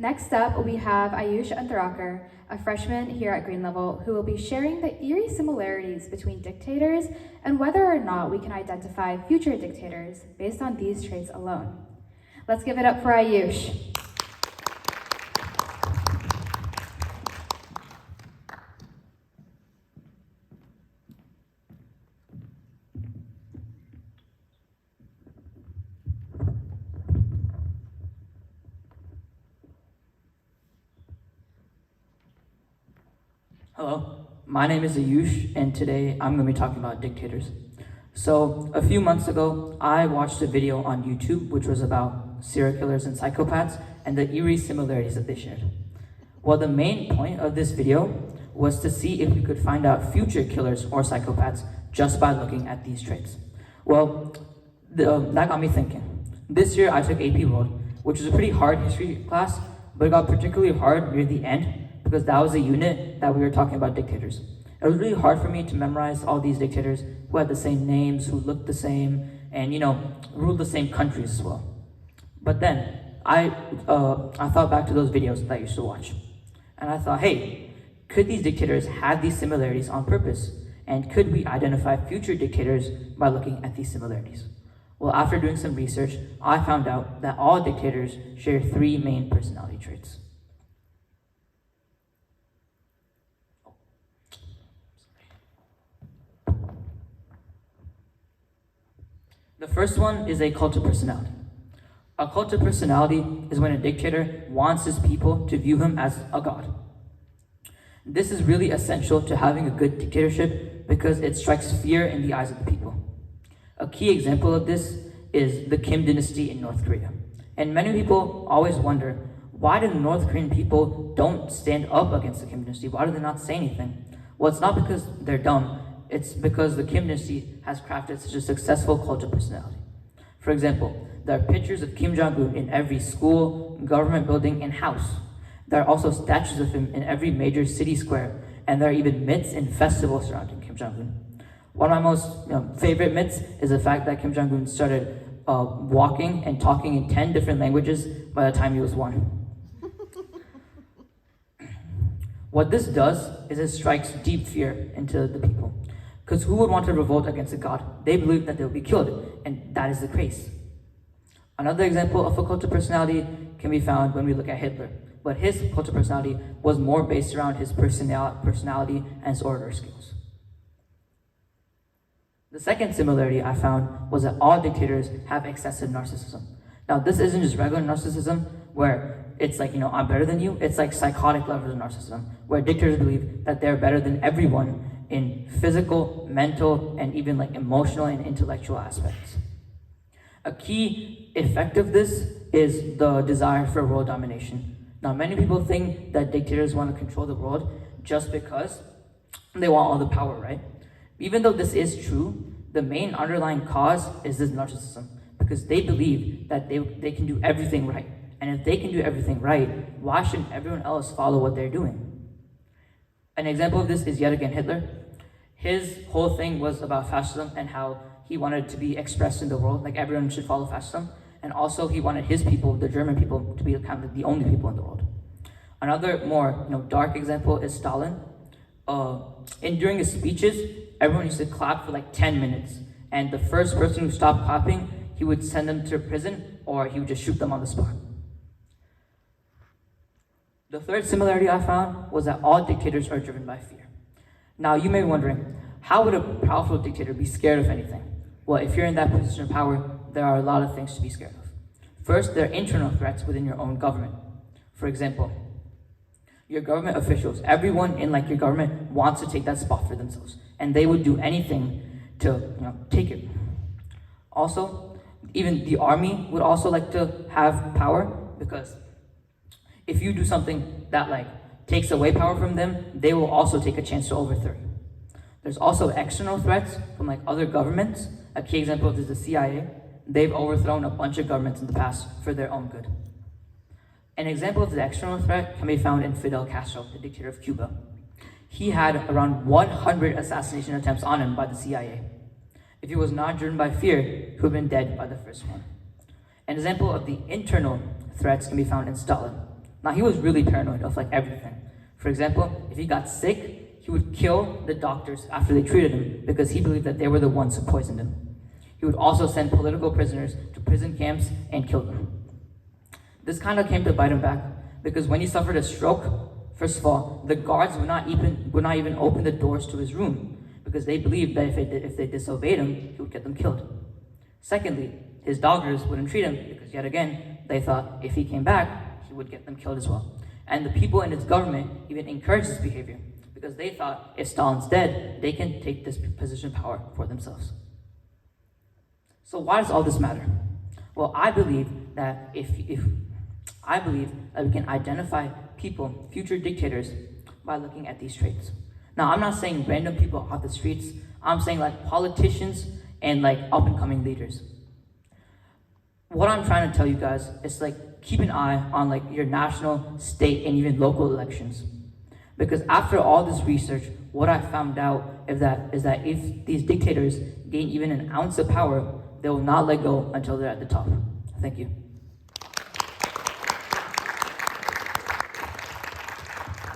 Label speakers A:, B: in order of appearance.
A: Next up, we have Ayush Anturkar, a freshman here at Green Level, who will be sharing the eerie similarities between dictators and whether or not we can identify future dictators based on these traits alone. Let's give it up for Ayush.
B: Hello, my name is Ayush, and today I'm going to be talking about dictators. So, a few months ago, I watched a video on YouTube which was about serial killers and psychopaths and the eerie similarities that they shared. Well, the main point of this video was to see if we could find out future killers or psychopaths just by looking at these traits. Well, that got me thinking. This year I took AP World, which was a pretty hard history class, but it got particularly hard near the end because that was a unit that we were talking about dictators. It was really hard for me to memorize all these dictators who had the same names, who looked the same, and ruled the same countries as well. But then I thought back to those videos that I used to watch, and I thought, hey, could these dictators have these similarities on purpose? And could we identify future dictators by looking at these similarities? Well, after doing some research, I found out that all dictators share three main personality traits. The first one is a cult of personality. A cult of personality is when a dictator wants his people to view him as a god. This is really essential to having a good dictatorship because it strikes fear in the eyes of the people. A key example of this is the Kim dynasty in North Korea. And many people always wonder, why do North Korean people don't stand up against the Kim dynasty? Why do they not say anything? Well, it's not because they're dumb. It's because the Kim dynasty has crafted such a successful cult of personality. For example, there are pictures of Kim Jong-un in every school, government building, and house. There are also statues of him in every major city square, and there are even myths and festivals surrounding Kim Jong-un. One of my most favorite myths is the fact that Kim Jong-un started walking and talking in 10 different languages by the time he was 1. What this does is it strikes deep fear into the people. Because who would want to revolt against a god? They believe that they'll be killed, and that is the case. Another example of a cult of personality can be found when we look at Hitler. But his cult of personality was more based around his personality and his orator skills. The second similarity I found was that all dictators have excessive narcissism. Now, this isn't just regular narcissism, where it's like, I'm better than you. It's like psychotic levels of narcissism, where dictators believe that they're better than everyone in physical, mental, and even like emotional and intellectual aspects. A key effect of this is the desire for world domination. Now, many people think that dictators want to control the world just because they want all the power, right? Even though this is true, the main underlying cause is this narcissism, because they believe that they can do everything right. And if they can do everything right, why shouldn't everyone else follow what they're doing? An example of this is yet again Hitler. His whole thing was about fascism and how he wanted to be expressed in the world, like everyone should follow fascism. And also he wanted his people, the German people, to be kind of the only people in the world. Another more dark example is Stalin. During his speeches, everyone used to clap for like 10 minutes. And the first person who stopped clapping, he would send them to prison or he would just shoot them on the spot. The third similarity I found was that all dictators are driven by fear. Now, you may be wondering, how would a powerful dictator be scared of anything? Well, if you're in that position of power, there are a lot of things to be scared of. First, there are internal threats within your own government. For example, your government officials, everyone in your government wants to take that spot for themselves, and they would do anything to take it. Also, even the army would also like to have power, because if you do something that takes away power from them, they will also take a chance to overthrow you. There's also external threats from other governments. A key example of this is the CIA. They've overthrown a bunch of governments in the past for their own good. An example of the external threat can be found in Fidel Castro, the dictator of Cuba. He had around 100 assassination attempts on him by the CIA. If he was not driven by fear, he would have been dead by the first one. An example of the internal threats can be found in Stalin. Now, he was really paranoid of like everything. For example, if he got sick, he would kill the doctors after they treated him because he believed that they were the ones who poisoned him. He would also send political prisoners to prison camps and kill them. This kind of came to bite him back because when he suffered a stroke, first of all, the guards would not even open the doors to his room because they believed that if they disobeyed him, he would get them killed. Secondly, his doctors wouldn't treat him because yet again, they thought if he came back, he would get them killed as well. And the people in his government even encouraged this behavior because they thought if Stalin's dead, they can take this position of power for themselves. So why does all this matter? Well, I believe that we can identify people, future dictators, by looking at these traits. Now, I'm not saying random people off the streets. I'm saying like politicians and like up-and-coming leaders. What I'm trying to tell you guys is like keep an eye on like your national, state, and even local elections. Because after all this research, what I found out is that if these dictators gain even an ounce of power, they will not let go until they're at the top. Thank you.